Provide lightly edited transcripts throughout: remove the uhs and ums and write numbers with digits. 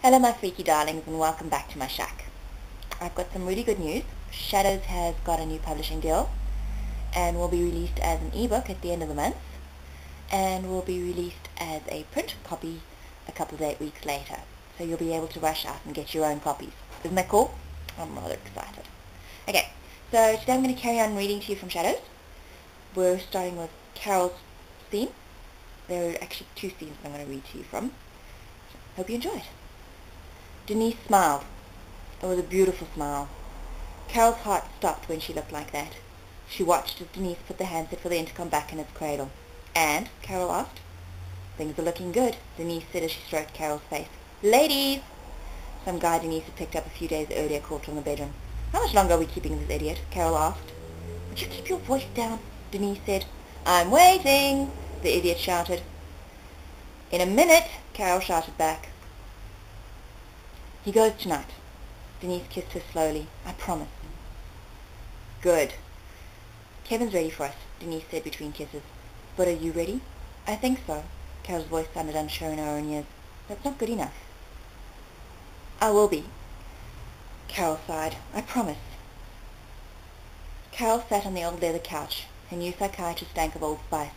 Hello my freaky darlings and welcome back to my shack. I've got some really good news. Shadows has got a new publishing deal and will be released as an ebook at the end of the month and will be released as a print copy a couple of weeks later. So you'll be able to rush out and get your own copies. Isn't that cool? I'm rather excited. Okay, so today I'm going to carry on reading to you from Shadows. We're starting with Carol's scene. There are actually two scenes I'm going to read to you from. Hope you enjoy it. Denise smiled. It was a beautiful smile. Carol's heart stopped when she looked like that. She watched as Denise put the handset for the intercom back in its cradle. And? Carol asked. Things are looking good, Denise said as she stroked Carol's face. Ladies! Some guy Denise had picked up a few days earlier called from the bedroom. How much longer are we keeping this idiot? Carol asked. Would you keep your voice down? Denise said. I'm waiting, the idiot shouted. In a minute, Carol shouted back. He goes tonight. Denise kissed her slowly. I promise. Good. Kevin's ready for us, Denise said between kisses. But are you ready? I think so. Carol's voice sounded unsure in her own ears. That's not good enough. I will be. Carol sighed. I promise. Carol sat on the old leather couch. Her new psychiatrist stank of Old Spice.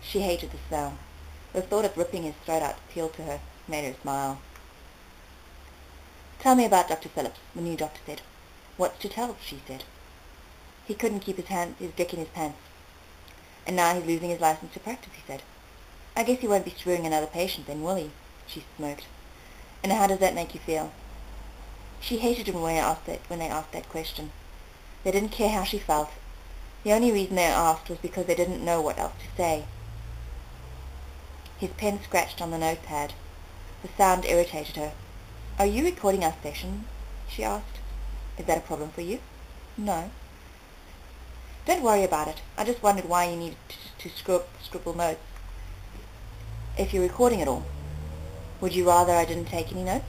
She hated the smell. The thought of ripping his throat out appealed to her, made her smile. Tell me about Dr. Phillips, the new doctor said. What's to tell, she said. He couldn't keep his dick in his pants. And now he's losing his license to practice, he said. I guess he won't be screwing another patient then, will he? She smirked. And how does that make you feel? She hated him when they asked that question. They didn't care how she felt. The only reason they asked was because they didn't know what else to say. His pen scratched on the notepad. The sound irritated her. Are you recording our session? She asked. Is that a problem for you? No. Don't worry about it. I just wondered why you needed to scribble notes. If you're recording it all, would you rather I didn't take any notes?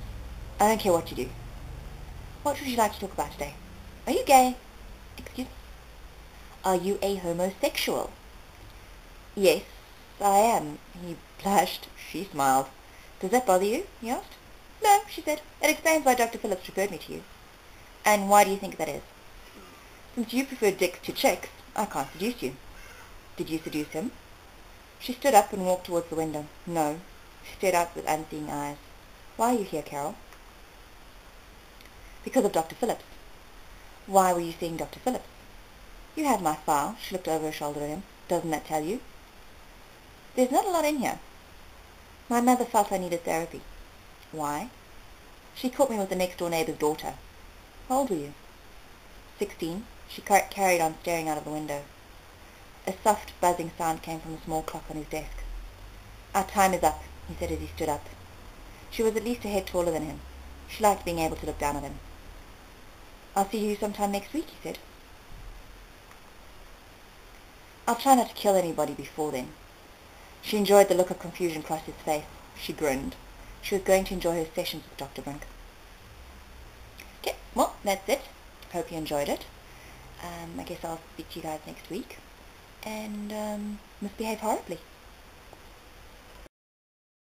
I don't care what you do. What would you like to talk about today? Are you gay? Excuse me? Are you a homosexual? Yes, I am. He blushed. She smiled. Does that bother you? He asked. No, she said. It explains why Dr. Phillips referred me to you. And why do you think that is? Since you prefer dicks to chicks, I can't seduce you. Did you seduce him? She stood up and walked towards the window. No. She stared out with unseeing eyes. Why are you here, Carol? Because of Dr. Phillips. Why were you seeing Dr. Phillips? You had my file. She looked over her shoulder at him. Doesn't that tell you? There's not a lot in here. My mother felt I needed therapy. Why? She caught me with the next-door neighbor's daughter. How old were you? 16. She carried on staring out of the window. A soft, buzzing sound came from a small clock on his desk. Our time is up, he said as he stood up. She was at least a head taller than him. She liked being able to look down at him. I'll see you sometime next week, he said. I'll try not to kill anybody before then. She enjoyed the look of confusion across his face. She grinned. She was going to enjoy her sessions with Dr. Brink. Okay, well, that's it. Hope you enjoyed it. I guess I'll speak to you guys next week. And misbehave horribly.